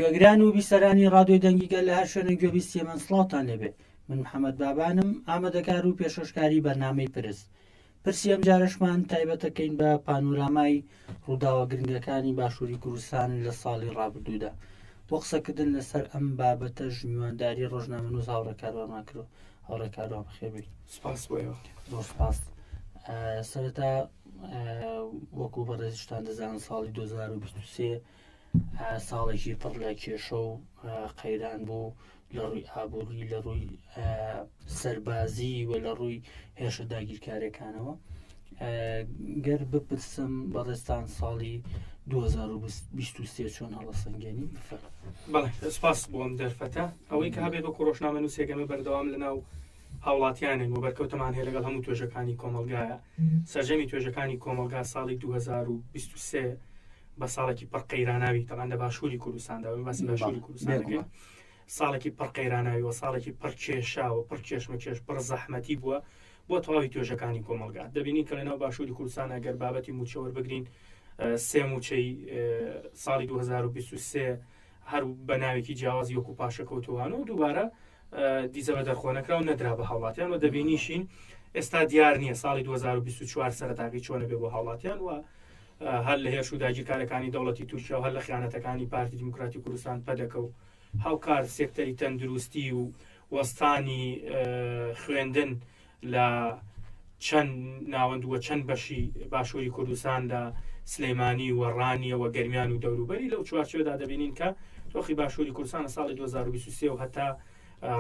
گوێگران و بیسەرانی ڕادیۆی دەنگیگەل لە هەر شوێنێک گوێبیستی من سڵاوتان لێبێ. من محەممەد بابانم، ئامادەکار و پێشۆشکاری بەرنامەی پرسی ئەم جارشمان تایبەتەکەین بە پانورامای ڕووداوە گرنگەکانی باشووری کوردستان لە ساڵی ڕابردوودا. بۆ قسەکردن لەسەر ئەم بابەتە میوانداری ڕۆژنامەنووس هاوڕێکارمان کرد. هاوڕێکاران بەخێر. سپاس بۆیەوە. زۆر سپاس. سەرەتا وەکو بەڕێزیشتان دەزانن ساڵی 2023 ساڵێکی پڕ لە کێشە و قەیران بوو لە ڕووی ئابووری، لە ڕووی سەربازی و لە ڕووی هێشە داگیرکاریەکانەوە. گەر بپرسم بەڕێستان ساڵی 2023 چۆن هەڵەسەنگێنی بفەر؟ بەڵێ سپاس بۆم دەرفەتە ئەوەی کە هەبێت وەکو ڕۆژنامەنووسێکەمە بەردەوام لەناو هاوڵاتیانێن و بەرکەوتەمان هەیە لەگەڵ هەموو توێژەکانی کۆمەلگایە. سەرجەمی توێژەکانی کۆمەلگا ساڵی 2023 بە ساڵێکی پڕ قەیراناوی تەمان لە باشووری کوردستاندا و باسی باشووری کوردستان ساڵێکی پڕ قەیراناوی و ساڵێکی پڕ کێشاوە، پڕ کێشمەکێش، پڕ زەحمەتی بووە بۆ تەواوی توێژەکانی کۆمەلگا. دەبینین کە لەناو باشووری کوردستان ئەگەر بابەتی موچە وەربگرین، سێ موچەی ساڵی 2023 هەر بە ناوێکی جیاوازی وەکو پاشەکەوتووان و دووبارە دیزە بە دەرخۆنەکرا و نەدرا بە هاوڵاتیان و دەبینیشین ئێستا دیار نییە ساڵی 2024 سەرەتاکەی چۆنە بێ بۆ هاوڵاتیان و هەر لە هێرش و داگیرکاریەکانی دەوڵەتی تورکیا و هەر لە خیانەتەکانی پارتی دیموکراتی کوردستان پەدەکە و هاوکار سێکتەری تەندروستی و وەستانی خوێندن لە چەند ناوەند وە چەند بەشی باشووری کوردستان لە سلەیمانی و ڕانیە و گەرمیان و دەوروبەری لەو چوارچێوەدا دەبینین کە تۆخی باشووری کوردستان لە ساڵی 2023 و هەتا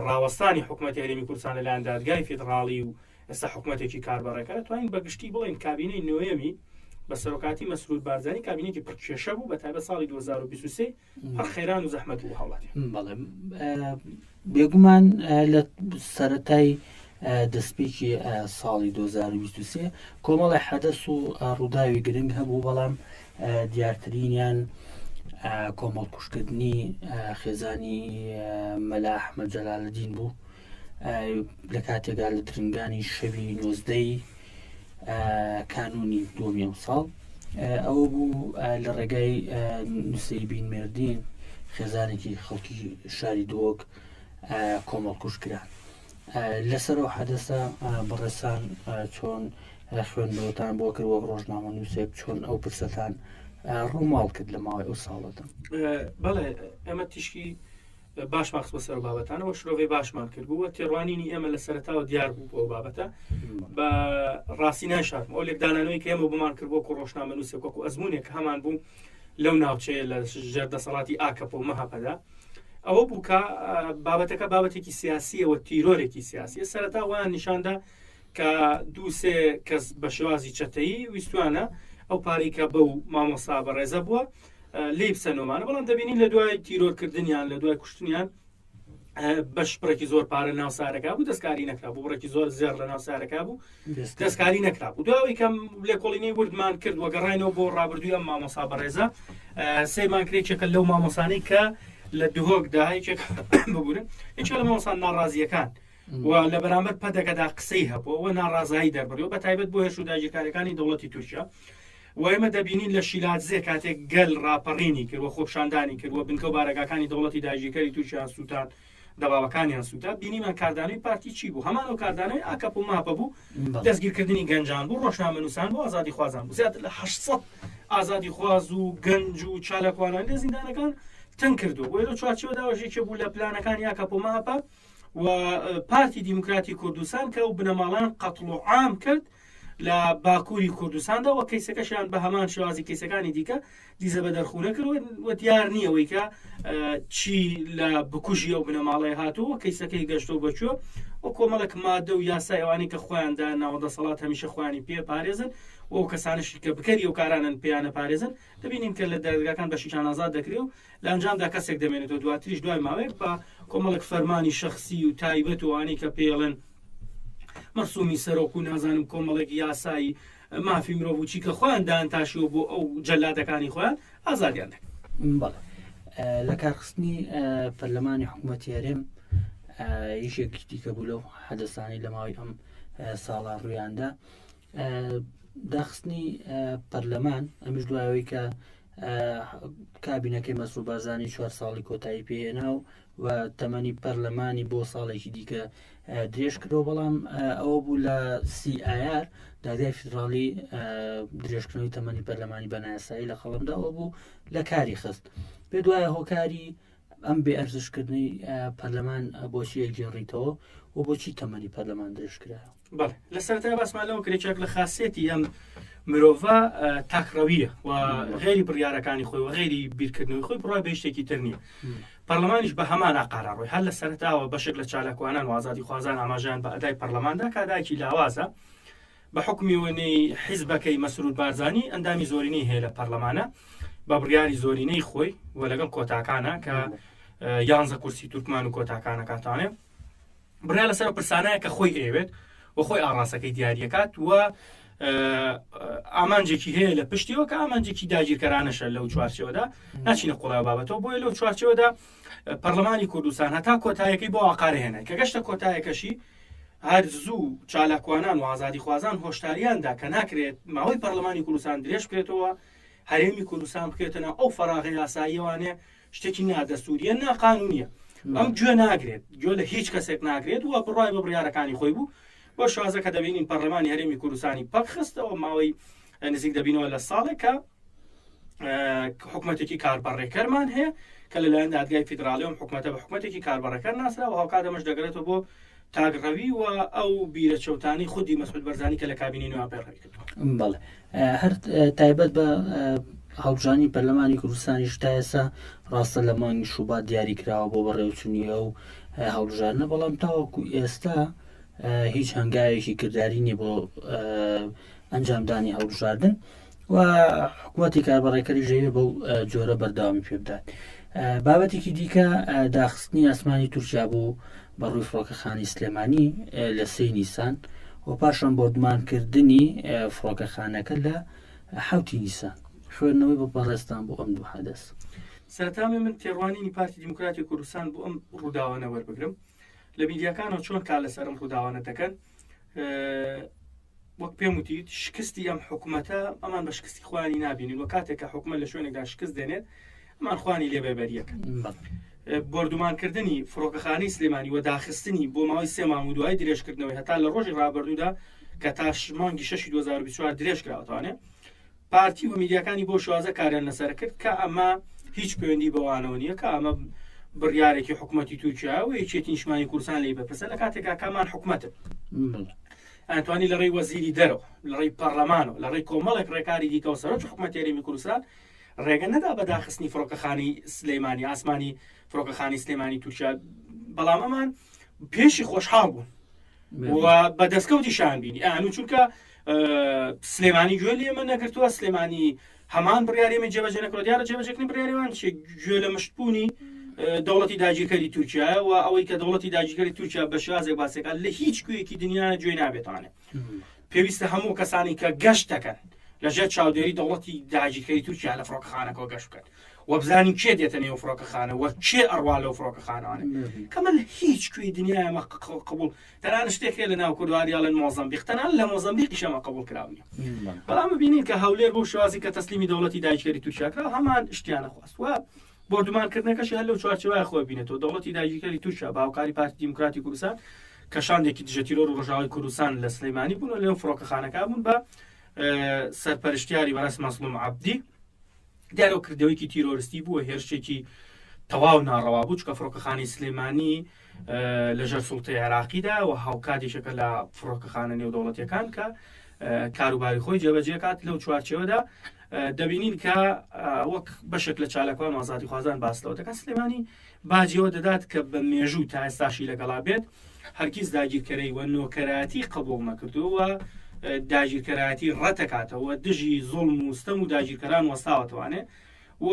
ڕاوەستانی حکوومەتی هەرێمی کوردستان لەلایەن دادگای فێدراڵی و ئێستا حکوومەتێکی کاربڕێکە دەتوانین بەگشتی بڵێن کابینەی نوێمی بە سەرۆکاتی مەسرود بارزانانی کابینێکی پڕکێشە بوو بە تایبەت ساڵی 2023 هەر خێران و زەحمەت بوو هاوڵاتیان. بەڵێ بێگومان لە سەرەتای دەستپێکی ساڵی 2023 کۆمەڵی حەدەس و ڕووداوی گرنگ هەبوو، بەڵام دیارترینیان کۆمەڵ کوشتکردنی خێزانی مەلا ئەحمەد جەلالەدین بوو لە کاتێکدا لە درنگانی شەوی 19 کانونی دووەمیەم ساڵ ئەوە بوو لە ڕێگای نووسەیبین مێردین خێزانێکی خەڵکی شاری دۆک کۆمەڵ کوشتکران. لەسەرەوە حەدەسە بەڕێسان چۆن خوێندنەوەتان بۆ کرد وەک ڕۆژنامەنووسێک، چۆن ئەو پرسەتان ڕووماڵ کرد لە ماوەی ئەو ساڵەدا؟ بەڵێ ئەمە تیشکی باش ماخست بە سەر بابەتانەوە شرۆڤی باشمان کرد بووە تێڕوانینی ئێمە لە سەرەتاوە دیار بوو بۆ بابەتە بە ڕاستی ناشارم ئەو لێکدانانەوەی کە ئێمە بمان کرد بۆ ڕۆژنامەنووسێک وەکو ئەزمونێک هەمان بوو لەو ناوچەیە لە ژێردەسەڵاتی ئاکەپۆ و مەهاپەدا ئەوە بوو کە بابەتەکە بابەتێکی سیاسیەوە تیرۆرێکی سیاسی سەرەتا وایان نیشاندا کە دوو سێ کەس بە شێوازی چەتەیی ویستوانە ئەو پارەی کە بەو مامۆستا بەڕێزە بووە لێی بسەنەوەمانە، بەڵام دەبینین لە دوای تیرۆرکردنیان لە دوای کوشتنیان بەش بڕێکی زۆر پارە ناو سارەکە بوو دەستکاری نەکرا بوو، بڕێکی زۆر زێر لە ناو سارەکە بوو دەستکاری نەکرا بوو. دوای کەم لێکۆڵینەی وردمان کرد و گەڕاینەوە بۆ ڕابردووی ئەم مامۆستا بەڕێزە سێمان کرێکێکە لەو مامۆسانەی کە لە دهۆکدا هیچێک ببوورن هیچ لە مامۆسان ناڕازیەکان و لە بەرامبەر پەدەکەدا قسەی هەبووە ناڕازایی دەربڕیەوە بە تایبەت بۆ هێرش و داگیرکاریەکانی دەوڵەتی تورکیا و ئێمە دەبینین لە شیلاتزێ کاتێک گەل ڕاپەڕینی کردوە خۆپشاندانی کردوە بنکە و بارەگاکانی دەوڵەتی داگیرکاری تورکیان سووتان دەباوەکانیان سووتا بینیمان کاردانەوەی پارتی چی بوو؟ هەمان ئەو کاردانەوەی ئاکەپ و ماپە بوو، دەستگیرکردنی گەنجان بوو، ڕۆژنامەنووسان بۆ ئازادی خوازان بوو، زیاتر لە 800 ئازادی خواز و گەنج و چالاکوانان لە زیندانەکان تەنگ کردو بۆ لە چوارچێوەداوەژێکی بوو لە پلانەکانی ئاکەپ و ماپە و پارتی دیموکراتی کوردستان کە و بنەماڵان قەتڵ و عام کرد لە باکووری کوردستاندا و کەیسەکەشیان بە هەمان شێوازی کەیسەکانی دیکە دیزە بە دەرخوونە کردوە دیار نییەوەی کە چی لە بکوژی ئەو بنەماڵی هاتووە کەیسەکەی گەشتۆ بەچوە و کۆمەڵک مادە و یاسای ئەوانی کە خۆیاندا ناوەدەسەڵات هەمیشە خۆیانی پێ پارێزن و ئەو کەسانشی کە بکەری و کارانن پێیانە پارێزن دەبینیم کە لە دەرگاکان بەشیشان ئازاد دەکرێت و لە ئەنجامدا کەسێک دەمێنێتەوە دواتریش دوای ماوەیەک بە کۆمەڵک فەرمانی شەخسی و تایبەت و ئەوانی کە پێڵێن مەرسومی سەرۆک و نازانم کۆمەڵێکی یاسایی مافی مرۆڤ و چی کە خۆیان داهەنتاشیوە بۆ ئەو جەلادەکانی خۆیان ئازادیان دەکەن. بەڵێ لە کارخستنی پەرلەمانی حکوومەتی هەرێم یەکێکی دیکە بوو لەو حەدەسانی لە ماوەی ئەم ساڵا ڕوویاندا داخستنی پەرلەمان ئەمیش دوایەوەی کە کابینەکەی مەسروو بارزانی 4 ساڵی کۆتایی پێهێنا و تەمەنی پەرلەمانی بۆ ساڵێکی دیکە درێژ کردەوە بەڵام ئەوە بوو لە CIR دادگای فیدراڵی درێژکردنەوەی تەمەنی پەرلەمانی بەنایاسایی لە خەڵمدا ئەوە بوو لە کاری خست پێ دوایە هۆکاری ئەم بێ ئەرزشکردنی پەرلەمان بۆچی ئەگێڕیتەوە و بۆچی تەمەنی پەرلەمان درێژکرایەوە بەڵێ لە سەرەتای باسمان لەوە کرێکێک لە خاصێتی ئەم مرۆڤە تاکڕەویە و غێری بڕیارەکانی خۆی و غێری بیرکردنەوەی خۆی بڕای بە شتێکی تر نییە پەرلەمانیش بە هەمان ئاقارڕۆی هەر لە سەرەتاوە بەشێک لە چالاکوانان و ئازادی خوازان ئاماژیان بە ئەدای پەرلەماندا کادایکی لاوازە بە حکمی وێنەی حیزبەکەی مەسرور بارزانی ئەندامی زۆرینەی هەیە لە پەرلەمانە بە بڕیاری زۆرینەی خۆی و لەگەڵ کۆتاکانە کە 11 کورسی تورکمان و کۆتاکانە کاتانێ بڕیا لەسەر پرسانەیە کە خۆی ئێوێت و خۆی ئاڕاستەکەی دیاریەکات و ئامانجێکی هەیە لە پشتیەوە کە ئامانجێکی داگیرکەرانەشە لەو چوارچەوەدا ناچینە قوڵای بابەتەوە بۆیە لەو چوارچەوەدا پەرلەمانی کوردستان هەتا کۆتایەکەی بۆ ئاقارە هێنای کە گەشتە کۆتایەکەشی هەر زوو چالاکوانان و ئازادی خوازان هۆشتاریاندا کە ناکرێت ماوەی پەرلەمانی کوردستان درێژ بکرێتەوە هەرێمی کوردستان بکرێتەوە ئەو فەراغی یاساییەوانێ شتێکی نادەستوریە ناقانونیە ئەم گوێ ناگرێت گوێ لە هیچ کەسێک ناگرێت و بڕای بە بڕیارەکانی خۆی بوو بۆ شوازە کە دەبینین پەرلەمانی هەرێمی کوردستانی پەک خستەوە ماوەی نزیک دەبینەوە لە ساڵێک کە حکوومەتێکی کاربڕێکەرمان هەیە کە لەلایەن دادگای فیدراڵی و حکوومەتە بە حکوومەتێکی کاربڕەکەر ناسرا و هاوکات دەمەش دەگرێتەوە بۆ تاگڕەوی و ئەو بیرە چەوتانی خودی مەسعود بەرزانی کە لە کابینی نوێ پێڕەوی کردووە بەڵێ هەر تایبەت بە هەڵبژانی پەرلەمانی کوردستانیش تا ئێستا ڕاستە لە مانگی شوبات دیاری کراوە بۆ بەڕێوچوونیە و هەڵبژارنە بەڵام تاوەکو ئێستا هیچ هەنگاوێکی کردداری نیە بۆ ئەنجامدانی هەڵبژاردن و حکوومەتی کاربڕێکەری ژەوێ بەو جۆرە بەرداوامی پێ بدات بابەتێکی دیکە داخستنی ئاسمانی تورکیا بوو بە ڕووی فڕۆکەخانی سلێمانی لە 3 نیسان و پاشان بۆردمانکردنی فڕۆکەخانەکە لە 7 نیسان خوێندنەوەی بە بەڕێستان بۆ ئەم دوو حەدەس سەرەتامێ من تێڕوانینی پارتی دیموکراتی کوردستان بۆ ئەم ڕووداوانە وەربگرم لە میدیاکانەوە چۆن کار لەسەر ئەم ڕووداوانە دەکەن وەک پێم وتیت شکستی ئەم حکوومەتە ئەمان بە شکستی خوانی نابینین و کاتێککە حکومە لە شوێنێکدا شکست دێنێت ئەمان خوانی لێبێبەریەکە بردومانکردنی فڕۆکەخانەی سلێمانی و داخستنی بۆ ماوەی 3 مانگ و دوای درێژکردنەوەی هەتا لە ڕۆژی ڕابردوودا کە تا مانگی 6 2024 درێژ کراوەتوانێت پارتی و میدیاکانی بۆ شوازە کاریان لەسەر کرد کە ئەمە هیچ پەیوەندی بەوانەوە نییە کە ئەمە بڕیارێکی حکوومەتی تورکیا و یەکێتی نیشتمانی کوردستان لی بەپرسە لە کاتێکا کامان حکوومەتە ئەتوانی لە ڕێی وەزیری دەرەوە لە ڕێی پەرلەمانەوە لە ڕێی کۆمەڵێک ڕێکاری دیکە و سەرۆکی حکوومەتی هەرێمی کوردستان ڕێگە نەدا بە داخستنی فڕۆکەخانی سلێمانی ئاسمانی فڕۆکەخانی سلێمانی تورکیا بەڵام ئەمان پێشی خۆشحاڵ بوون و بە دەستکەوتی شان بینی ئەنو چونکە سلێمانی گوێ لێمە نەگرتووە سلێمانی هەمان بڕیارێمە جێبەجێ نەکرۆ دیارە جێبەجێکردنی بڕیارێوان گوێ لە مشتبوونی دەوڵەتی داگیرکەری تورکیا و ئەوەی کە دەوڵەتی داگیرکەری تورکیا بە شێوازێک باسەکان لە هیچ کوێیەکی دنیاە گوێ نابێتوانێت پێویستە هەموو کەسانی کە گەشت دەکەن لەژێر چاودێری دەوڵەتی داگیرکەری تورکیا لە فڕۆکەخانەکەەوە گەشت بکەن و بزانین کێ دێتە نێو فڕۆکەخانە و کێ ئەڕوا لەو فڕۆکەخانەوانە کەمە لە هیچ کوێی دنیامە قبول تەنان شتێکێ لە ناو کوردواریا لە مۆزەمبیق تەنان لە مۆزەمبیقیشەمە قبول کراونی بەڵام ببینین کە هەولێر بۆ شێوازی کە تەسلیمی دەوڵەتی داگیرکەری تورکیا کرا هەمان شتیانە خواست و بردومانکردنەکەشی هەر لەو چوارچێوەیە خۆی بینێتەوە دەوڵەتی داگیرکەری تورکیا باوکاری پارتی دیموکراتی کوردستان کە شاندێکی دژەتیرۆر و ڕۆژاوای کوردستان لە سلەیمانی بوون و لەو فڕۆکەخانەکە بوون بە سەرپەرشتیاری بەڕێز مەسلوم عەبدی دیارەوە کردەوەیکی تیرۆریستی بووە هێرشێکی تەواو ناڕەوا بوو چکە فڕۆکەخانی سلێمانی لەژێر سوڵتەی عێراقیدا و هاوکاتێکەکە لە فڕۆکەخانە نێودەوڵەتیەکان کە کاروباری خۆی جێبەجێکات لەو چوارچێوەدا دەبینین کە وەک بەشێک لە چالاکوان و ئازادی خوازان باسلەوە دەکەن سلێمانی باجیەوە دەدات کە بە مێژوو تا ئێستاشی لەگەڵا بێت هەرگیز داگیرکەرەی و نۆکەراتی قبوڵ نەکردووە داگیرکەراتی ڕەتەکاتەوە دژی زوڵم و ستەم و داگیرکەران وەستاوەتوانێت و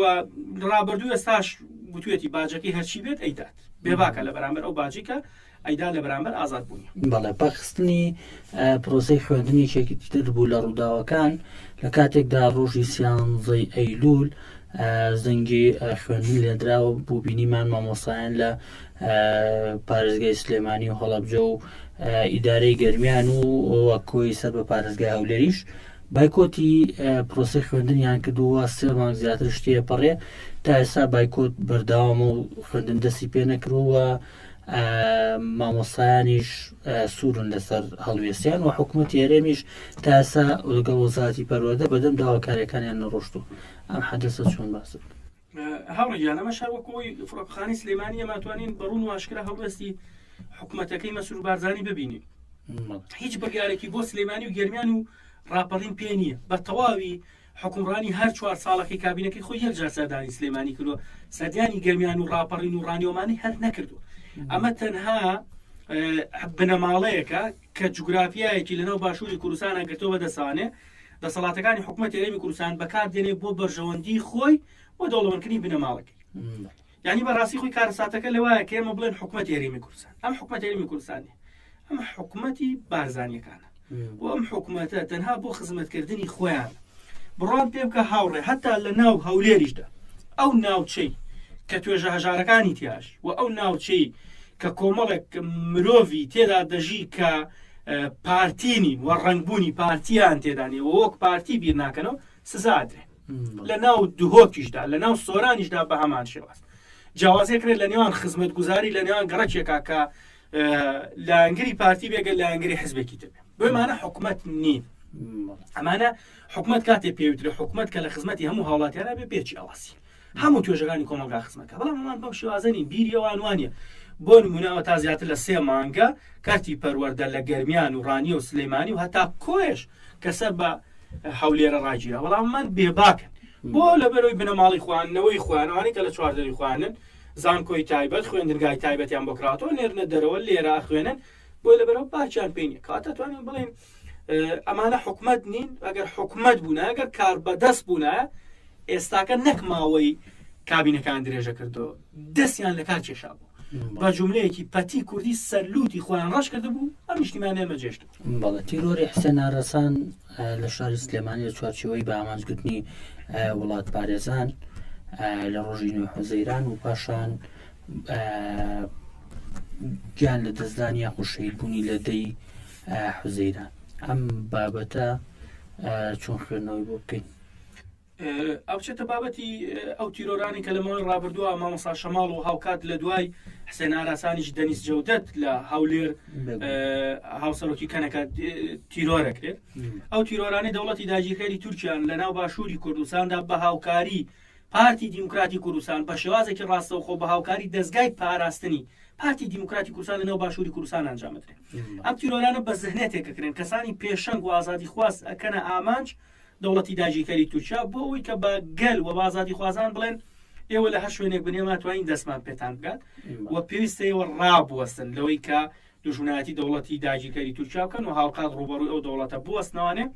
ڕابردوو ئێستاش گوتوێتی باجەکەی هەرچی بێت ئەیدات بێباکە لە بەرامبەر ئەو باجیکە ئەیدا لە بەرامبەر ئازاد بوونی بەڵێ پەخستنی پرۆسەی خوێندنی شێکی تر بوو لە ڕووداوەکان لە کاتێکدا ڕۆژی سیانزەی ئەیلول زەنگی خوێندنی لێدراوە بوو بینیمان مامۆسایان لە پارێزگای سلێمانی و هەڵەبجە و ئیدارەی گەرمیان و کۆی سەر بە پارێزگای هەولێریش بایکۆتی پرۆسی خوێندنیان کردووە 3 مانگ زیاتر شتێ پەڕێ تا ئێستا بایکۆت بەرداوامە و خوێندن دەستی پێ نەکردووە مامۆستایانیش سوورن لەسەر هەڵوێستیان و حکوومەتی هەرێمیش تا ئێستا لەگەڵ وەزارەتی پەروەردە بەدەم داواکاریەکانیان نەڕۆشتووە ئەم حەدەسە چۆن باست هەڵیان ئەمە شاوەکۆی فڕۆکخانەی سلێمانی ئەماتوانین بەڕوون و ئاشکرا هەڵوێستی حکوومەتەکەی مەسرور بارزانی ببینین هیچ بەگارێکی بۆ سلێمانی و گەرمیان و ڕاپەڕین پێ نییە بە تەواوی حکومڕانی هەر 4 ساڵەکەی کابینەکەی خۆی یەکجار سەردانی سلێمانی کردووە سەردانی گەرمیان و ڕاپەڕین و ڕانیۆمانی هەر نەکردو ئەمە تەنها بنەماڵەیەکە کە جوگرافیایەکی لەناو باشووری کوردستانە گرتەوە دەسانێ دەسەڵاتەکانی حکوومەتی هەرێمی کوردستان بەکار دێنێ بۆ بەرژەوەندی خۆی بۆ دەوڵەمەندکردنی بنەماڵەکەی یعنی بەڕاستی خۆی کارەساتەکە لەوایە کە ئێمە بڵێن حکوومەتی هەرێمی کوردستان ئەم حکوومەتی هەرێمی کوردستانی ئەم حکوومەتی بارزانیەکانە و ئەم حکوومەتە تەنها بۆ خزمەتکردنی خۆیان بڕوان پێ بکە هاوڕێ هەتا لە ناو هەولێریشدا ئەو ناوچەی کە توێژە هەژارەکانی تیاش و ئەو ناوچەی کە کۆمەڵێک مرۆڤی تێدا دەژی کە پارتینی و ڕنگبوونی پارتیان تێدانی وەک پارتی بیر ناکەنەوە سزادرێ لە ناو دوهۆکیشدا لە ناو سۆرانیشدا بە هەمان شێواز جیاوازێکرێت لە نێوان خزمەت گوزاری لە نێوان گەڕەکێکا کە لانگری پارتی بێگە لانگری حزبێکی تبێ بۆمانە حکوومەت نین ئەمانە حکوومەت کاتێ پێوترێ حکوومەت کە لە خزمەتی هەموو هاوڵاتیانە بێ پێچی ئەڵاسی هەموو توێژەکانی کۆمەلگا خزمەکە بەڵام ئەمان بەو شێوازەنی بیریەوانوانە بۆ نمونەوە تا زیاتر لە 3 مانگە کاتی پەروەردە لە گەرمیان و ڕانی و سلێمانی و هەتا کۆش کەسە بە هەولێرە ڕاگیرە بەڵاممان بێباکن بۆ لەبەرەوەی بنەماڵی خوانەوەی خوانەوانی کە لە چواردەری خوانن زانکۆی تایبەت خوێندرگای تایبەتیان بۆ کراوەوە نێرنە دەرەوە لێرە خوێنن بۆ لەبەرەوە باچیان پێینە کاتە توانین بڵێن ئەمانە حکوومەت نین ئەگەر حکوومەت بوونە ئەگەر کار بەدەست بوونە ئێستاکە نەک ماوەی کابینەکان درێژە کردەوە دەستیان لە کار کێشا بوو بە جملەیەکی پەتی کوردی سەرلوتی خۆیان ڕەش کرده بوو ئەم نیشتیمانیان مەجێشت بەڵێ تیرۆری حسێن ئارەسان لە شاری سلێمانی لە چوارچێوەی بە ئامانجگرتنی وڵات پارێزان لە ڕۆژی نوێ حوزەیران و پاشان گیان لە دەستدانی یاخود شەهیدبوونی لە دەی حوزەیران ئەم بابەتە چۆن خوێندنەوەی بۆ بکەین ئەو چێتە بابەتی ئەو تیرۆرانی کە لەمەوەی ڕابردووە مامۆستا شەماڵ و هاوکات لە دوای حسێن ئاراسانیش دەنیس جەودەت لە هەولێر هاوسەرۆکی کەنەکە تیرۆرەکرێت ئەو تیرۆرانی دەوڵەتی داگیرکاری تورکیان لە ناو باشووری کوردستاندا بە هاوکاری پارتی دیموکراتی کوردستان بە شێوازێکی ڕاستەوخۆ بە هاوکاری دەستگای پاراستنی پارتی دیموکراتی کوردستان لە ناو باشووری کوردستان ئەنجامدرێن ئەم تیرۆرانە بە زەهنێتێکەکرێن کەسانی پێشەنگ و ئازادی خواست ئەکەنە ئامانج دەوڵەتی داگیرکاری تورکیا بۆ ئەوەی کە بە گەل و ئازادی خوازان بڵێن ئێوە لە هەر شوێنێک بنێمە توانین دەستمان پێتان بگات و پێویستە ئێوە ڕابوەستن لەوەی کە دوژمنایەتی دەوڵەتی داگیرکاری تورکیا بکەن و هاوقات ڕوبەڕووی ئەو دەوڵەتە بوەستنەوانێ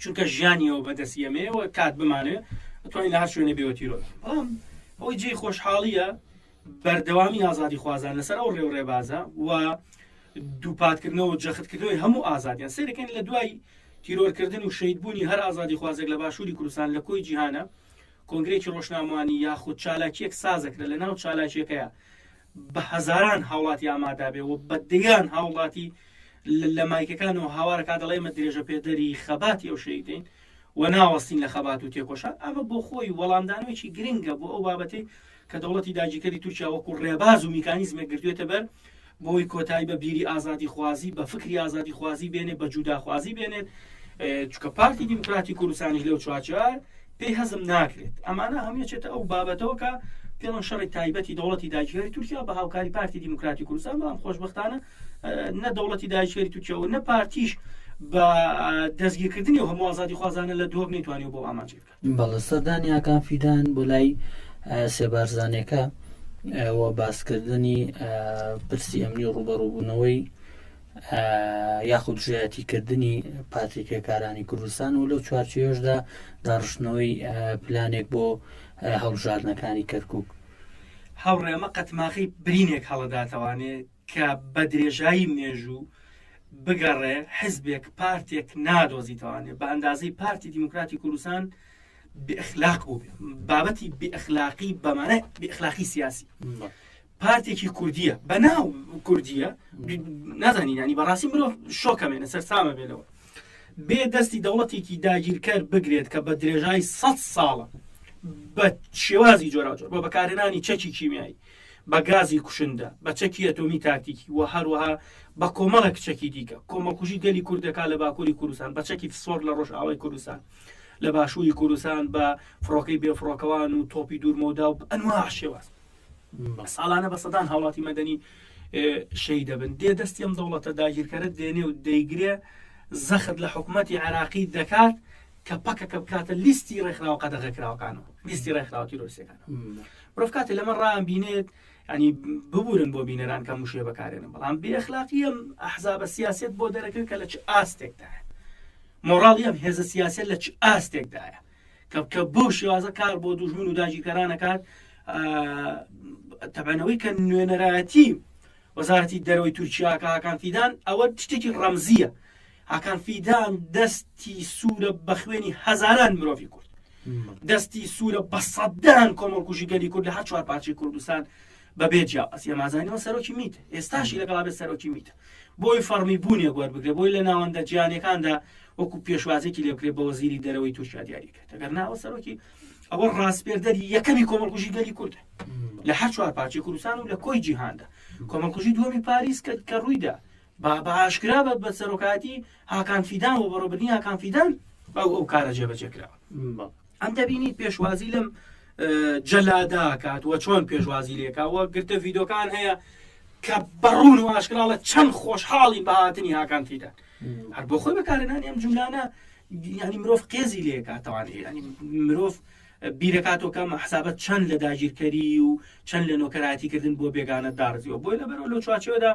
چونکە ژیانیەوە بەدەستیەمەوە کات بمانێ توانین لە هەر شوێنێ بێوە تیرۆ بەڵام ئەوەی جێی خۆشحاڵیە بەردەوامی ئازادی خوازان لەسەر ئەو ڕێوڕێبازە و دووپاتکردنەوە و جەختکردنەوەی هەموو ئازادیان سیرەکەن لە دوای تیرۆرکردن و شەیدبوونی هەر ئازادی خوازێک لە باشووری کوردستان لە کۆی جیهانە کۆنگرێکی ڕۆژنامەوانی یاخود چالاکیەک سازەکرا لە ناو چالاکیەکەیە بە هەزاران هاوڵاتی ئامادابێ و بە دەیان هاوڵاتی لە مایکەکان و هاوارەکە دەڵێمە درێژە پێدەری خەباتی ئەو شەیدین و ناوەستین لە خەبات و تێکۆشان ئەمە بۆ خۆی وەڵامدانەوەیکی گرنگە بۆ ئەو بابەتەی کە دەوڵەتی داگیرکاری تورکیا وەکو ڕێباز و میکانیزمێک گرتوێتە بەر بۆی کۆتایی بە بیری ئازادی خوازی بە فکری ئازادی خوازی بێنێ بە جوداخوازی بێنێت چکە پارتی دیموکراتی کوردستانیش لەو چوارچوار پێی هەزم ناکرێت ئەمانە هەموویەچێتە ئەو بابەتەوە کە پێڵەن شەڕی تایبەتی دەوڵەتی داگیرکاری تورکیا بە هاوکاری پارتی دیموکراتی کوردستان بەڵام خۆشبەختانە نە دەوڵەتی داگیرکاری تورکیا و نە پارتیش بە دەستگیرکردنی و هەموو ئازادی خوازانە لە دۆک نەیتوانێت بۆ ئاماژە بکات. بەڵێ سەردانیاکان فیدان بۆ لای سێبارزانەکە و باسکردنی پرسی ئەمنی ڕوبەڕووبوونەوەی یاخود ژایەتیکردنی پاتریکەکارانی کوردستان و لەو چوارچێوەشدا داڕشتنەوەی پلانێک بۆ هەڵبژاردنەکانی کەرکووک هاوڕێمە قەتماخی برینێک هەڵەداتەوانێت کە بە درێژایی مێژوو بگەڕێ حزبێک پارتێک نادۆزیتەوانێت بە ئەندازەی پارتی دیموکراتی کوردستان بئەخلاق بوو بابەتی بئەخلاقی بەمانە بئەخلاقی سیاسی پارتێکی کوردیە بەناو کوردیە نازانین ینی بەڕاستی مرۆڤ شۆکەمێنە سەرسامە بێنەوە بێ دەستی دەوڵەتێکی داگیرکەر بگرێت کە بە درێژای 100 ساڵە بە شێوازی جۆراوجۆر بۆ بەکارهێنانی چەکی کیمیایی بە گازی کوشندە بە چەکی ئەتۆمی تاکتیکی و هەروەها بە کۆمەڵک چەکی دیکە کۆمەڵکوژی گەلی کوردەکە لە باکووری کوردستان بە چەکی فسۆر لە ڕۆژئاوای کوردستان لە باشووری کوردستان بە فڕۆکەی بێفڕۆکەوان و تۆپی دوورمەودا و ئەنواع شێواز ساڵانە بە سەدان هاوڵاتی مەدەنی شەی دەبن دێ دەستی ئەم دەوڵەتە داگیرکەرە دێنێ و دەیگرێ زەخت لە حکوومەتی عێراقی دەکات کە پەکەکە بکاتە لیستی ڕێکخراوە قەدەغەکراوەکانەوە لیستی ڕێکخراوەتی ڕۆسیەکانەوە مرۆڤ کاتێ لەمە ڕایان بینێت ینی ببورن بۆ بینەران کە موشێ بەکارێنن بەڵام بێئەخلاقی ئەم ئەحزابە سیاسەت بۆ دەرەکرد کە لە چ ئاستێکدایە مۆڕاڵی ئەم هێزە سیاسەت لە چ ئاستێکدایە کە بۆ شێوازە کار بۆ دوژمن و داگیرکەرانەکات تەبەنەوەی کە نوێنەرایەتی وەزارەتی دەرەوەی تورکیا کە هاکان فیدان ئەوە شتێکی ڕەمزیە هاکان فیدان دەستی سوورە بە خوێنی هەزاران مرۆڤی کورد دەستی سوورە بە سەدان کۆمەڵکوژی گەلی کورد لە هەر چوار پارچەی کوردستان بەبێ جیاواز ئەمازانیەوە سەرۆکی میتە ئێستاشی لەگەڵا بێت سەرۆکی میتە بۆی فەرمی بوونێ وەربگرێ بۆی لە ناوەندە جیهانیەکاندا وەکو پێشوازێکی لێ بکرێت بە وەزیری دەرەوەی تورکیا دیاریکرێت ئەگەر ناوە سەرۆکی ئەوە ڕاستپێردەری یەکەمی کۆمەڵکوژی گەلی کوردە لە هەر چوار پارچەی کوردستان و لە کۆی جیهاندا کۆمەڵکوژی دووەمی پاریس کە ڕوویدا بە ئاشکرا بە سەرۆکاتی هاکان فیدان و بەڕۆبردنی هاکان فیدان ئەو کارە جێبەجێکراوە ئەم دەبینیت پێشوازی لەم جەلادا کات وە چۆن پێشوازی لێکاوە گرتە ڤیدۆکان هەیە کە بەڕوون و ئاشکراڵە چەند خۆشحاڵین بە هاتنی هاکان فیدان هەر بۆ خۆی بەکارهێنانی ئەم جوملانە ینی مرۆڤ قێزی لێکاتەوان ینی مرۆڤ بیرەکاتەوە کە حسابەت چەند لە داگیرکەری و چەند لە نۆکەراتیکردن بۆ بێگانە داڕزیەوە بۆی لەبەرەوە لەو چوارچێوەدا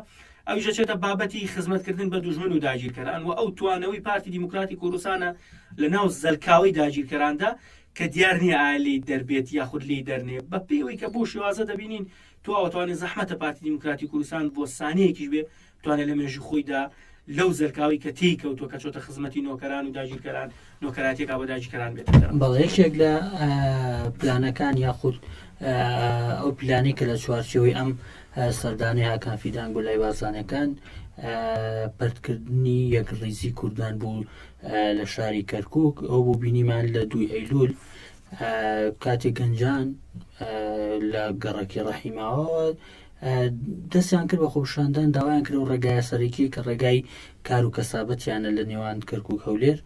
ئەویشە چێتە بابەتی خزمەتکردن بە دوژمن و داگیرکەران و ئەو توانەوەی پارتی دیموکراتی کوردستانە لە ناو زەلکاوی داگیرکەراندا کە دیار نییە ئالی دەربێت یاخود لی دەرنێ بە پێیەوەی کە بۆ شێوازە دەبینین توانێت زەحمەتە پارتی دیموکراتی کوردستان بۆ سانەیەکیش بێ توانێت لە مێژوو خۆیدا لەو زەرکاوی کە تی کەوتووە کە چۆتە خزمەتی نۆکەران و داگیرکەران نۆکەراتێکا بە داگیرکەران بێت بەڵێ یەکێک لە پلانەکان یاخود ئەو پلانی کە لە چوارچێوەی ئەم سەردانی هاکان فیدان بۆ لای بازانەکان پەرتکردنی یەکڕیزی کوردان بوو لە شاری کەرکووک ئەو بوو بینیمان لە 2 ئەیلول کاتێک گەنجان لە گەڕەکی ڕەحیماوە دەستیان کرد بە خۆشاندان داوایان کرد و ڕێگای سەرەکی کە ڕێگای کار و کەسابەتیانە لە نێوان کەرکووک هەولێر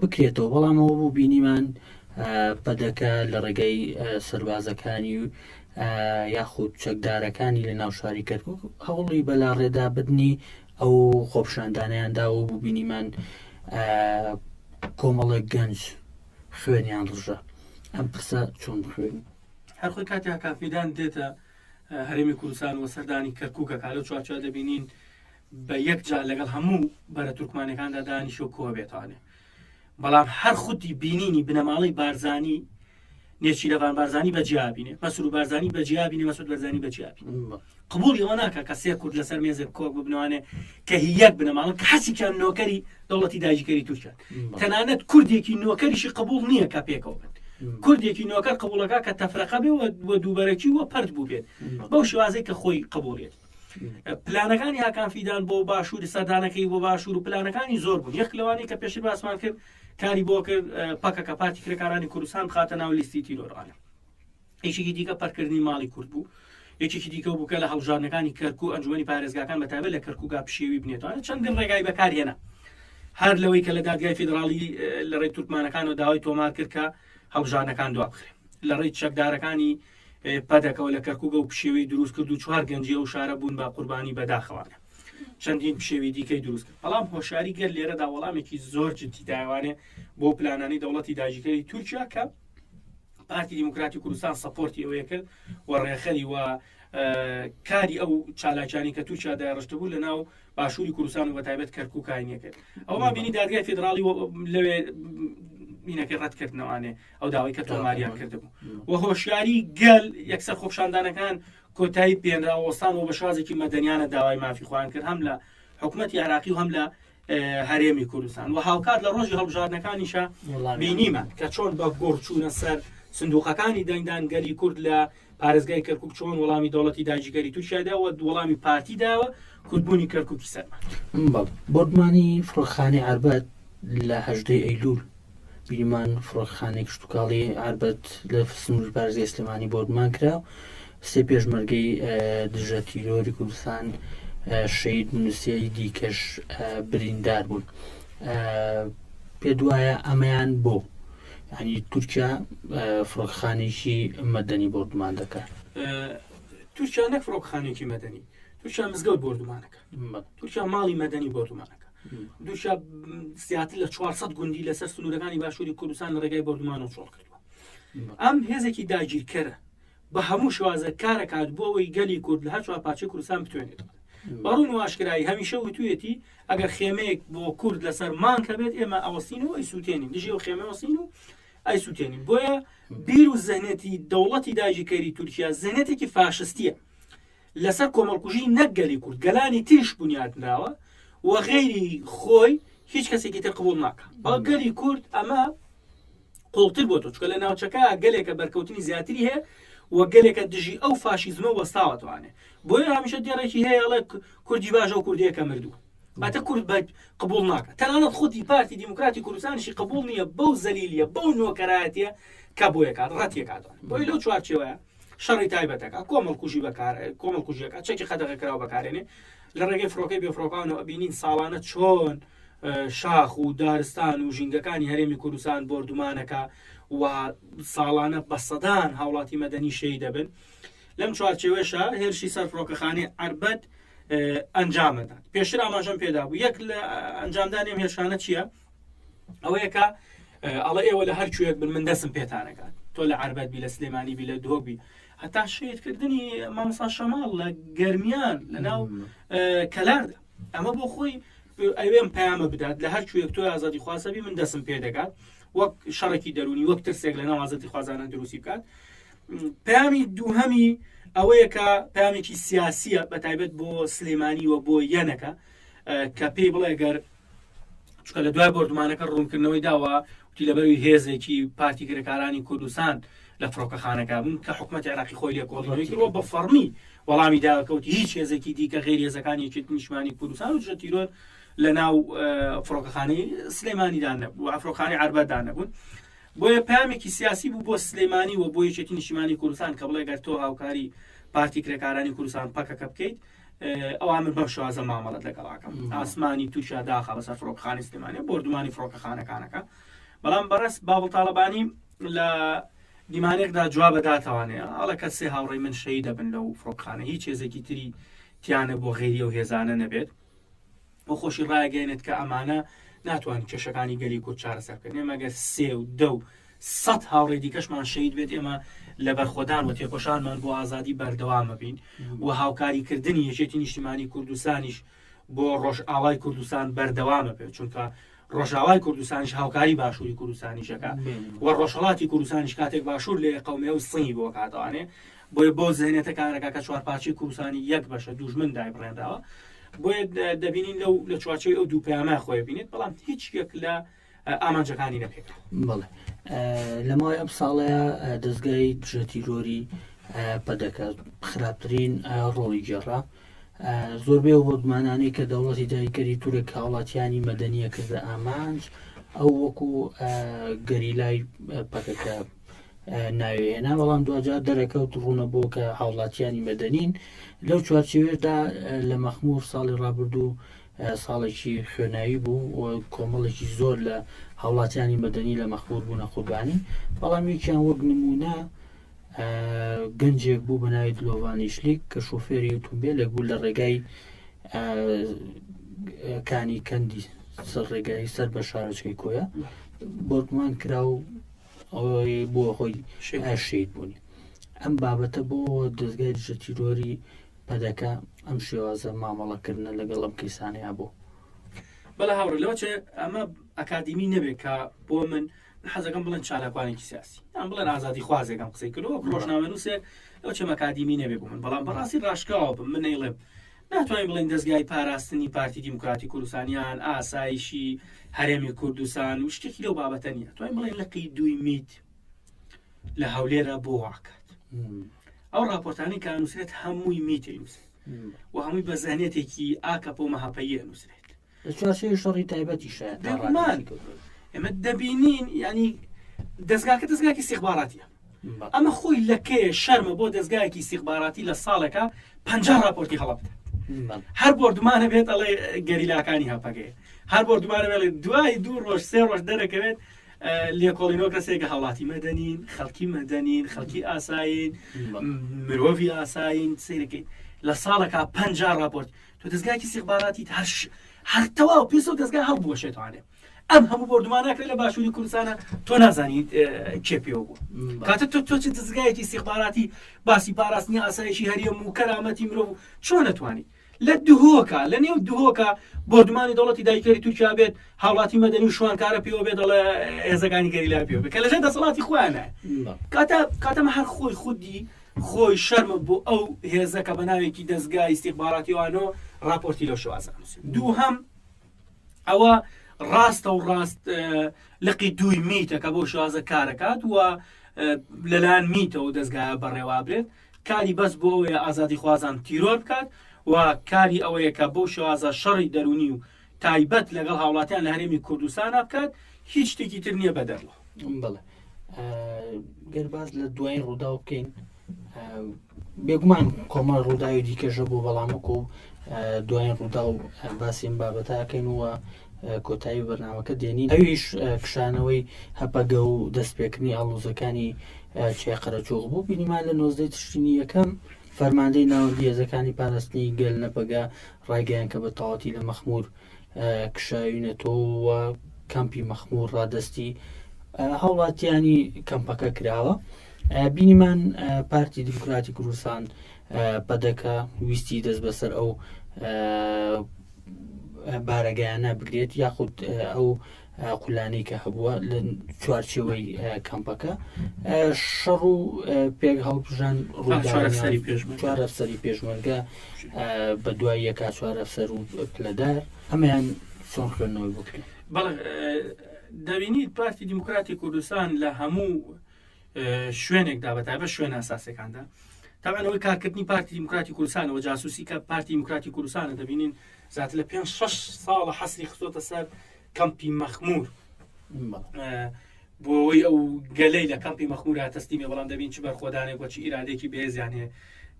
بکرێتەوە بەڵام ئەوە بوو بینیمان پەدەکە لە ڕێگەی سەربازەکانی و یاخود چەکدارەکانی لە ناو شاری کەرکووک هەوڵی بەلا ڕێدا بدنی ئەو خۆپشاندانیاندا و بوو بینیمان کۆمەڵێک گەنج خوێنیان ڕژە ئەم پرسە چۆن بخوێن هەر خۆی کاتی هاکان فیدان دێتە هەرێمی کوردستان و سەردانی کەرکووکە کالە چوارچوە دەبینین بە یەک جا لەگەڵ هەموو بەرە تورکمانەکاندا دانیشە و کۆ بێتوانێ بەڵام هەر خودی بینینی بنەماڵی بارزانی نێچیرەوان بارزانی بەجیابینێ مەسعود بارزانی بەجیابینێ مەسعود بارزانی بەجیابینێ قبولی ئەوە ناکە کە سێ کورد لەسەر مێزێک کۆک ببنەوانێ کە هیەک بنەماڵن کە حەسیکیان نۆکەری دەوڵەتی داگیرکەری تورکیان تەنانەت کوردێکی نۆکەریشی قبول نییە کە پێکەوە بن کوردێکی نۆکەر قبولەکە کە تەفرەقە بێ و دووبەرەکی وە پەرد بوو بێت بەو شێوازەی کە خۆی قبولێت پلانەکانی هاکان فیدان بۆ باشووری سەردانەکەی بۆ باشوور و پلانەکانی زۆر بوون یەک لەوانەی کە پێشتر باسمان کرد کاری بۆ کرد پەکەکە پارتی کرێکارانی کوردستان بخاتە ناو لیستی تیرۆرانە یەکێکی دیکە پەرکردنی ماڵی کورد بوو یەکێکی دیکە بوو کە لە هەڵبژاردنەکانی کەرکووک ئەنجومەنی پارێزگاکان بەتایبەت لە کەرکووکا پشێوی بنێتوانە چەندین ڕێگای بەکارهێنا هەر لەوەی کە لە دادگای فیدراڵی لە ڕێی تورکمانەکانەوە داوای تۆمار کرد کە هەڵبژاردنەکان دوا بخرێ لە ڕێی چەکدارەکانی پەدەکەەوە لە کەرکووک و پشێوەی دروست کرد و 4 گەنجی ئەو شارە بوون بە قوربانی بەداخەوانە چەندین پشێوی دیکەی دروست کرد بەڵام هۆشاری گەر لێرەدا وەڵامێکی زۆر جدی داوانێ بۆ پلانانی دەوڵەتی داگیرکەری تورکیا کە پارتی دیموکراتی کوردستان سەپۆرتی ئەوەیە کرد و ڕێخەری و کاری ئەو چالاکیانی کە تووشیا داڕشتە بوو لە ناو باشووری کوردستان و بەتایبەت کەرکووکینە کرد ئەوما بینی دادگای فیدراڵی لەوێ مینەکەی ڕەتکردنەوەوانێ ئەو داوای کە تۆماریان کردبوو و هۆشیاری گەل یەکسەر خۆپشاندانەکان کۆتایی پێنراوەستان و بە شازێکی مەدەنیانە داوای مافی خۆیان کرد هەم لە حکوومەتی عێراقی و هەم لە هەرێمی کوردستان و هاوکات لە ڕۆژی هەڵبژاردنەکانیشە بینیمە کە چۆن بە گۆڕچوونە سەر سندوقەکانی دەنگدان گەلی کورد لە پارێزگای کەرکووک چۆن وەڵامی دەوڵەتی داگیرکەری تووشیاداوە وەڵامی پارتیداوە کورتبوونی کەرکووکی سەرمان بۆدمانی فڕۆخانی عربەت لە 18 ئەیلول بیرمان فڕۆکەخانەی کشتتوکاڵی ئاربەت لە سنوور بارزگای سلێمانی بۆدمان کرا و سێ پێشمەرگەی دژە تیرۆری کوردستان شەید نووسایی دیکەش بریندار بوون. پێ دوایە ئەمەیان بۆ ینی تورکیا فڕۆکەخانێکی مەدەنی بۆدمان دەکات. تورکیا نەک فڕۆکەخانێکی مەدەنی، تورکیا مزگەوت بۆردومانەکە، تورکیا ماڵی مەدەنی بۆردومانەکە، دووشە زیاتر لە 400 گوندی لەسەر سنوورەکانی باشووری کوردستان لە ڕێگای بۆردومانەوە چۆڵ کردووە. ئەم هێزێکی داگیرکەرە بە هەموو شوازە کارەکات بۆ ئەوەی گەلی کورد لە هەر چوار پارچەی کوردستان بتوێنێت. بەڕوون و ئاشکرایی هەمیشە وتوێتی ئەگەر خێمەیەک بۆ کورد لەسەر مانکە بێت ئێمە ئەوەسین و ئەیسووتێنین، دژی و خێمەوەسین و ئەیسووتێنین. بۆیە بیر و زەهنێتی دەوڵەتی داگیرکەری تورکیا زەهنێتێکی فاشستیە لەسەر کۆمەڵکوژی نەکگەلی کورد، گەلانی تریش بنیادنراوە و غێری خۆی هیچ کەسێکی تر قبول ناکە. بەڵام گەلی کورد ئەمە قوڵتر بۆ تۆ چکە لە ناوچەکە گەلێکە بەرکەوتنی زیاتری هەیە و گەلێکە دژی ئەو فاشیزمە وەستاوەتوانێ. بۆیە هەمیشە دێڕێکی هەیە ئەڵێ کوردی باشە و کوردیەکە مردووە، باتە کورد بە قبول ناکە. تەنانەت خودی پارتی دیموکراتی کوردستانیشی قبول نییە بەو زەلیلیە بەو نۆکەرایەتیە کە بۆیەکات ڕەتیەکاتوان. بۆی لەو چوارچێوەیە شەڕی تایبەتەکە کۆمەڵکوژی بەکار کۆمەڵکوژیەکە چەکی خەدەغەکراوە بەکارێنێ لە ڕێگەی فڕۆکەی بێفڕۆکانەوە ئەبینین ساڵانە چۆن شاخ و دارستان و ژینگەکانی هەرێمی کوردستان بۆردومانەکە و ساڵانە بە سەدان هاوڵاتی مەدەنی شەهید دەبن. لەم چوارچێوەشە هێرشی سەر فڕۆکەخانەی ئاربەت ئەنجامەدان. پێشتر ئاماژەم پێدا بوو یەک لە ئەنجامدانی ئەم هێرشانە چییە؟ ئەوەیە کە ئەڵە ئێوە لە هەر کوێک بن من دەستم پێتانەکات، تۆ لە عاربەت بی لە سلێمانی بی لە دۆبی هەتا شێتکردنی مامەسا شەماڵ لە گەرمیان لە ناو کەلاردا. ئەمە بۆ خۆی ئەوێم پەیامە بدات لە هەر کوێک تۆ ئازادی خوازەبی من دەستم پێ دەکات، وەک شەڕێکی دەرونی وەک ترسێک لە ناو ئازادی خوازانە دروستی بکات. پەیامی دووهەمی ئەوەیە کە پەیامێکی سیاسیە بە تایبەت بۆ سلێمانی و بۆ یەنەکە کە پێی بڵێ گەر چکە لە دوای بۆردومانەکە ڕوونکردنەوەی داوە وتی لەبەروی هێزێکی پارتی کرێکارانی کوردستان لە فڕۆکەخانەکە بوون کە حکوومەتی عێراقی خۆی لێکۆڵینەوەی کردووە بە فەرمی وەڵامی داکەوتی هیچ هێزێکی دیکە غێری هێزەکانی نیشتمانی کوردستان و دژە تیرۆر لە ناو فڕۆکەخانەی سلێمانیدا نەبوو و فڕۆکەخانەی عاربەتدا نەبوون. بۆیە پامێکی سیاسی بوو بۆ سلێمانی و بۆ یەکێتی نیشتیمانی کوردستان کە بڵێ گەر تۆ هاوکاری پارتی کرێکارانی کوردستان پەکەکە بکەیت ئەوە من بەم شوازە مامەڵەت لەگەڵاکەم. ئاسمانی تووشا داخە بەسەر فڕۆکەخانەی سلێمانی بۆردومانی فڕۆکەخانەکانەکە. بەڵام بەڕست باوڵ تاڵەبانی لە دیمانێکدا جواب بداتوانێت ئەڵە کە سێ هاوڕێی من شەهید دەبن لەو فڕۆکەخانە هیچ هێزێکی تری تیانە بۆ غێری و هێزانە نەبێت. بۆ خۆشی ڕایگەێنێت کە ئەمانە ناتوانین کێشەکانی گەلی کورد چارەسەر بکەین. ئێمەگە 3 و 2 و 100 هاوڕێی دیکەشمان شەهید بێت ئێمە لە بەرخۆدان و تێکۆشانمان بۆ ئازادی بەردەوامە بین و هاوکاریکردنی یەکێتی نیشتیمانی کوردستانیش بۆ ڕۆژئاوای کوردستان بەردەوامە بێت، چونکە ڕۆژئاوای کوردستانیش هاوکاری باشووری کوردستانیشەکە و ڕۆژهەڵاتی کوردستانیش کاتێک باشوور لێ قەومێ و سنگی بۆ کاتوانێ. بۆیە بۆ زێنێتە کارەکە کە چوارپارچەی کوردستانی یەک بەشە دوژمن دایبڕێنراوە. بۆیە دەبینین لە چوارچەوەی ئەو دوو پەیامە خۆی بینێت، بەڵام هیچ یەک لە ئامانجەکانی نەپێک. بڵێ لە ماوەی ئەم ساڵەیە دەستگای دژە تیرۆری پەدەکە خراپترین ڕۆڵی گێڕا. زۆربەی ئەو بۆدمانانەی کە دەوڵەتی داگیرکەری تورک هاوڵاتیانی مەدەنیە کردە ئامانج ئەو وەکو گەریلای پەکەکە ناوێنا، بەڵام دوجار دەرەکەوت ڕوونە بۆ کە هاوڵاتیانی مەدەنین. لەو چوارچێوێشدا لە مەخموور ساڵی ڕابردوو ساڵێکی خوێناوی بوو و کۆمەڵێکی زۆر لە هاوڵاتیانی مەدەنی لە مەخموور بوونە قوربانی. بەڵام یەکیان وەک نمونە گەنجێک بوو بە ناوی دلۆڤانی شلیک کە شۆفێری ئۆتۆمبیلێک بوو لە ڕێگای کانی کەندی سەر ڕێگای سەر بە شارەچکەی کۆیە بۆردمان کرا و ئەوەی بۆ خۆی شەهید بوونی. ئەم بابەتە بۆ دەستگای دژە تیرۆری پەدەکە ئەم شێوازە مامەڵەکردنە لەگەڵ ئەم کەیسانەیە بوو. بەڵە هاوڕێ لەوە چێ ئەمە ئەکادیمی نەبێت کە بۆ من حەزەکەم بڵێن چالاکوانێکی سیاسی یان بڵێن ئازادی خوازێکم قسەی کردەوە ڕۆژنامەنووسێک لەو چێم ئەکادیمی نەبێ بوو من، بەڵام بەڕاستی ڕاشکاوە بم من نەیڵێم ناتوانین بڵێن دەستگای پاراستنی پارتی دیموکراتی کوردستانیان ئاسایشی هەرێمی کوردستان و شتێکی لەو بابەتە نیە. توانین بڵێن لەقی دوی میت لە هەولێرە بۆ واکات. ئەو راپۆرتانی کە نووسێت هەمووی میتێ نووسێت و هەمووی بە زانێتێکی ئاکەپە و مەهاپەیە نووسێت چوارچێوی شەڕی تایبەتی شایە تا بێگومان ئێمە دەبینین ینی دەستگاکە دەستگاکی استیخباراتیە ئەمە خۆی لەکێ شەرمە بۆ دەستگایەکی استیخباراتی لە ساڵێکە 50 راپۆرتی هەڵە بدات هەر بردومانە بێت ئەڵێ گەریلاکانی هەپەکەی هەر بردومانە بێت دوای 2 ڕۆژ 3 ڕۆژ دەرەکەوێت لێکۆڵینەوە کەسێکە هاوڵاتی مەدەنین خەڵکی مەدەنین خەڵکی ئاساین مرۆڤی ئاساین سیرەکەی لە ساڵێکا 50 راپۆرت تۆ دەستگایکی استیخباراتی هەر تەواو پێ دەستگای هەڵبووە شێتوانێ ئەم هەموو بردومانەکرێت لە باشووری کوردستانە تۆ نازانیت کێپیەوە بوو کاتە تۆ چ دەستگایەکی استیخباراتی باسی پاراستنی ئاسایشی هەریەم و کەرامەتی مرۆڤ چۆن نەتوانیت لە دهۆکە لە نێو دهۆکە بردومانی دەوڵەتی دایکەری تورکیا بێت هاوڵاتی مەدەنی و شوانکارە پێوە بێت دەڵێ هێزەکانی گەریلا پێوە بێت کە لەژێر دەسەڵاتی خۆیانە کاتەمە هەر خۆی خودی خۆی شەرمە بۆ ئەو هێزەکە بە ناوێکی دەستگای استیخباراتیوانەوە راپۆرتی لەو شێوازە دووهەم ئەوە ڕاستە و ڕاست لقی دووی میتە کە بۆ شێوازە کارەکات و لەلایەن میتەوە دەستگایە بەڕێوا بێت کاری بەس بۆ ئەوەیە ئازادی خوازان تیرۆر بکات و کاری ئەوەیە کە بۆ شێوازە شەڕی دەرونی و تایبەت لەگەڵ هاوڵاتیان لە هەرێمی کوردستانە بکات هیچ شتێکی تر نییە بەدەرڵەوە بڵێ گەرباز لە دوای ڕوودا بکەین بێگومان کۆمەڵ ڕووداوی دیکەژە بۆ بەڵامەکە و دوایین ڕوودا و باسییم بابەتاکەین وە کۆتایی بەرنامەکە دێنین ئەویش کشانەوەی هەپەگە و دەستپێکردنی ئاڵۆزەکانی چێقەرەچۆغ بوو بینیمان لە 19 تشرینی یەکەم فەرماندەی ناوەندی هێزەکانی پاراستنی گەل نەپەگا ڕایگەیان کە بە تەواوەتی لە مەخمور کشاوینەتەوە کەمپی مەخمور ڕادەستی هەوڵاتیانی کەمپەکە کراوە بینیمان پارتی دیموکراتی کوردستان پەدەکە ویستی دەست بەسەر ئەو بارەگەیانە بگرێت یاخود ئەو قولانەی کە هەبووە لە چوارچێوەی کەمپەکە شەڕ و پێک هەڵبژان چوار ئەفسەری پێشمەرگە بە دوای یەکا چوار ئەفسەر و پلەدار هەمەیان چۆن خوێندنەوەی بکرێت بەڵێ دەبینیت پارتی دیموکراتی کوردستان لە هەموو شوێنێکدا بەتایبەت شوێنە ئاساسیەکاندا تاوان ئەوەی کارکردنی پارتی دیموکراتی کوردستانەوە جاسوسی کە پارتی دیموکراتی کوردستانە دەبینین زات لە 5-6 ساڵە حەسری خستۆتە سەر کەمپی مەخمور بۆ ئەوەی ئەو گەلەی لە کەمپی مەخمورە تەستیمێ بەڵام دەبین چ بەرخۆدانێک وە چ ئیرادێکی بەهێزیانێ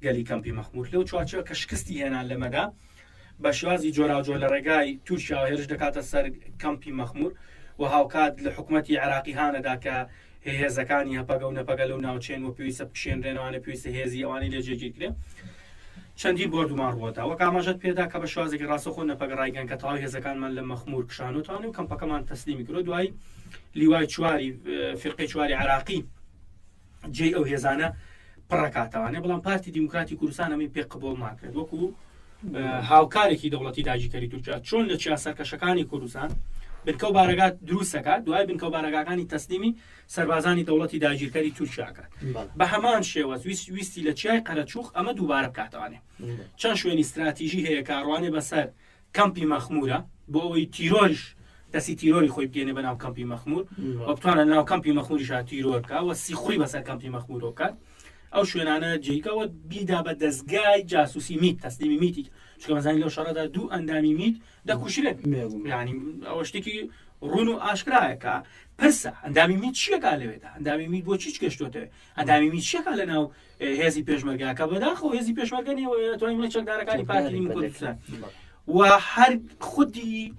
گەلی کەمپی مەخمور لەو چوارچێوە کە شکستی هێنان لەمەدا بە شێوازی جۆراوجۆ لە ڕێگای تورکیا هێرش دەکاتە سەر کەمپی مەخمور و هاوکات لە حکوومەتی عێراقی هانەدا کە هێزەکانی هەپەگە و نەپەگە لەو ناوچێن و پێویستە بکشێنرێنەوەوانە پێویستە هێزی ئەوانی لێ جێگیرکرێ چەندی بردومان ڕوەدا وەک ئاماژەت پێدا کە بە شێوازێکی ڕاستەخۆ نەپەگە ڕایگەن کە تەواوی هێزەکانمان لە مەخمور کشانوتوانێ و کەمپەکەمان تەسلیمی کرۆ دوای لیوای چواری فرقەی چواری عێراقی جێی ئەو هێزانە پڕەکاتەوانێ بەڵام پارتی دیموکراتی کوردستان ئەمەی پێ قبوڵمان کرد وەکو هاوکارێکی دەوڵەتی داگیرکەری تورکیا چۆن لە چیاسەرکەشەکانی کوردستان بنکە و بارەگات دروستەکات دوای بنکە و بارەگاکانی تەسلیمی سەربازانی دەوڵەتی داگیرکەری تورکیاکات بە هەمان شێوە ویستی لە چیای قەرەچوخ ئەمە دووبارە بکاتوانێ چەند شوێنی استراتیژی هەیە کاڕوانێ بەسەر کەمپی مەخمورە بۆ ئەوەی تیرۆریش دەستی تیرۆری خۆی بگەێنێ بەناو کەمپی مەخمور و بتوانە ناو کەمپی مەخموریشا تیرۆر بکە و سیخوڕی بەسەر کەمپی مەخمورۆ بکات ئەو شوێنانە جێیکەوە بیدا بە دەستگای جاسوسی میت تەسلیمی میتی چکەمەزانی لەو شەڕەدا دوو ئەندامی میت دەکوشرێت ینی ئەوە شتێکی ڕون و ئاشکرایەکە پرسە ئەندامی میت چیەکە لەوێدا ئەندامی میت بۆ چیچ گەشتۆتەوە ئەندامی میت چیەکە لە ناو هێزی پێشمەرگاکە بەداخەوە هێزی پێشمەرگە نیە توانین بڵێ چەکدارەکانی پارتی کوردستان و هەر خودی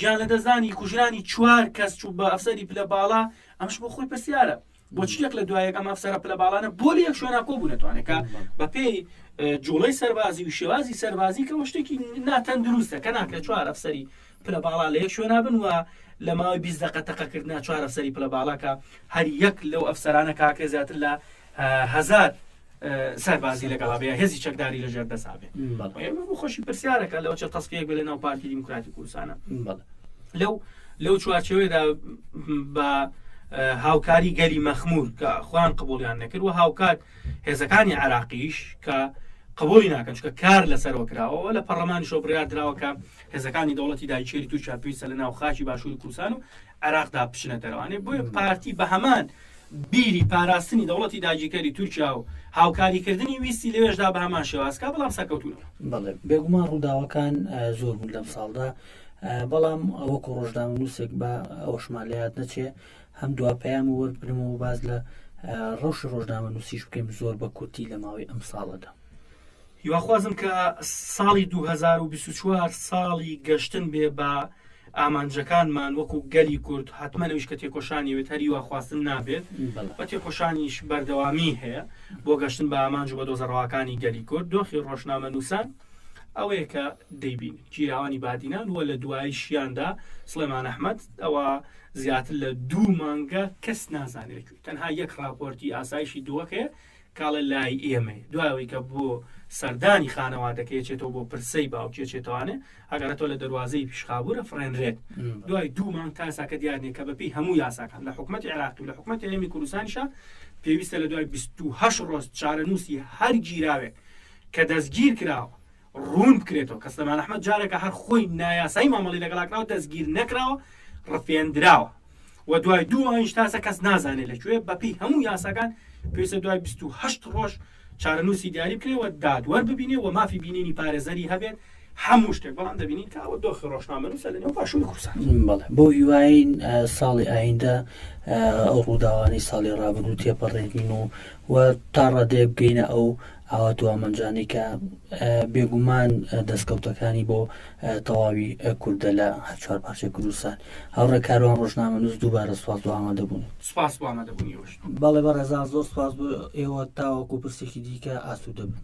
گیان لە دەزانی کوژرانی 4 کەس چوو بە ئەفسەری پلە باڵا ئەمش بۆ خۆی پرسیارە بۆ چیەک لە دوایەکەم ئەفسەرە پلە باڵانە بۆ لە یەک شوێنە کۆ بوو نەتوانێت کە بە پێی جوڵەی سەربازی و شێوازی سەربازی کە شتێکی ناتەن دروستە کە ناکرێت 4 ئەفسەری پلە باڵا لە یەک شوێنە بن وە لە ماوەی 20 دقە تەقەکردنا 4 ئەفسەری پلە باڵاکە هەر یەک لەو ئەفسەرانە کاکە زیاتر لە 1000 سەربازی لەگەڵا بێ هێزی چەکداری لەژێر دەسابێ بۆ خۆشی پرسیارەکە لەوە چە تەسفیەک بێ لە ناو پارتی دیموکراتی کوردستانە لەو چوارچێوەیەدا بە هاوکاری گەلی مەخمور کە خوان قبولیان نەکرد و هاوکات هێزەکانی عێراقیش کە قبولی ناکەن چکە کار لەسەرەوە کراوە لە پەرلەمانی شۆ بڕیار دراوە کە هێزەکانی دەوڵەتی داگیرکەری تورکیا پێویستە لە ناو خاکی باشووری کوردستان و عێراقدا بچنە دەروانێ بۆیە پارتی بە هەمان بیری پاراستنی دەوڵەتی داگیرکەری تورکیا و هاوکاریکردنی ویستی لەوێشدا بە هەمان شێوازکە بەڵام سەرکەوتوونەوە بەڵێ بێگومان ڕووداوەکان زۆر بوون لەم ساڵدا بەڵام وەکو ڕۆژنامە نووسێک بە ئەوەشمان لە یاد نەچێ هەم دوپەیام وەربرمەوە باز لە ڕەوشی ڕۆژنامە نووسیش بکەیم زۆر بە کورتی لە ماوەی ئەم ساڵەدا. هیواخوازم کە ساڵی 2024 ساڵی گەشتن بێ بە ئامانجەکانمان وەکو گەلی کورد حتممە نەویش کە تێکۆشانیوێت هەریوا خواستن نابێت بە تێکۆشانیش بەردەوامی هەیە بۆ گەشتن بە ئامانج و بە دۆزەڕەوەکانی گەلی کورد دۆخی ڕۆژنامە نووسان ئەوەیە کە دەیبین گیراوانی بادینان وە لە دوایی شیاندا سلێمان ئەحمەد ئەوە زیاتر لە 2 مانگە کەس نازانێت تەنها یەک راپۆرتی ئاسایشی دووەکەیە کاڵە لای ئێمە دوایەوەی کە بۆ سەردانی خانەوادەکە چێتەوە بۆ پرسەی باوکێ چێتوانێ ئەگەرێتەوە لە دەواازەی پیشخابورە فرێنرێت دوای 2 مانگ تا یاساکە دیارنێ کە بەپی هەموو یاساکان لە حکوومەتی عێراقی و لە حکوومەتی هەرێمی کوردستانیشە پێویستە لە دوای 28 ڕۆژ چارەنووسی هەر گیراوێک کە دەستگیر کراوە ڕوون بکرێتەوە کە سلێمان ئەحمەد جارێکە هەر خۆی نایاسایی مامەڵی لەگەڵاکراوە دەستگیر نەکراوە ڕفێنراوە و دوای 2 مانگیش تاسە کەس نازانێت لەکوێ بەپی هەموو یاساکان پێویستە دوای 28 ڕۆژ چارەنووسی دیاری بکرێەوە دادوەر ببینێ و مافی بینینی پارێزەری هەبێت هەموو شتێک بەڵام دەبینین کەوە دۆخی ڕۆژنامە نووسە لەنێو پاشووی کوردستان. بەڵێ بۆ هیواین ساڵی ئایندە ئەو ڕووداوانی ساڵی ڕابردوو تێپەڕێنین و تا ڕادێ بگەینە ئەو ئاوات و ئامانجانی کە بێگومان دەستکەوتەکانی بۆ تەواوی کوردە لە 4 پارچەی کوردستان هەوڕێ کاروان ڕۆژنامە نووس دووبارە سوپاس بۆ ئامادەبوون. سوپاس بۆ ئامادەبوونیەوەش. بەڵێ بەڕێزان زۆر سوپاس بۆ ئێوە تاوەکو پرسێکی دیکە ئاسوودە بن.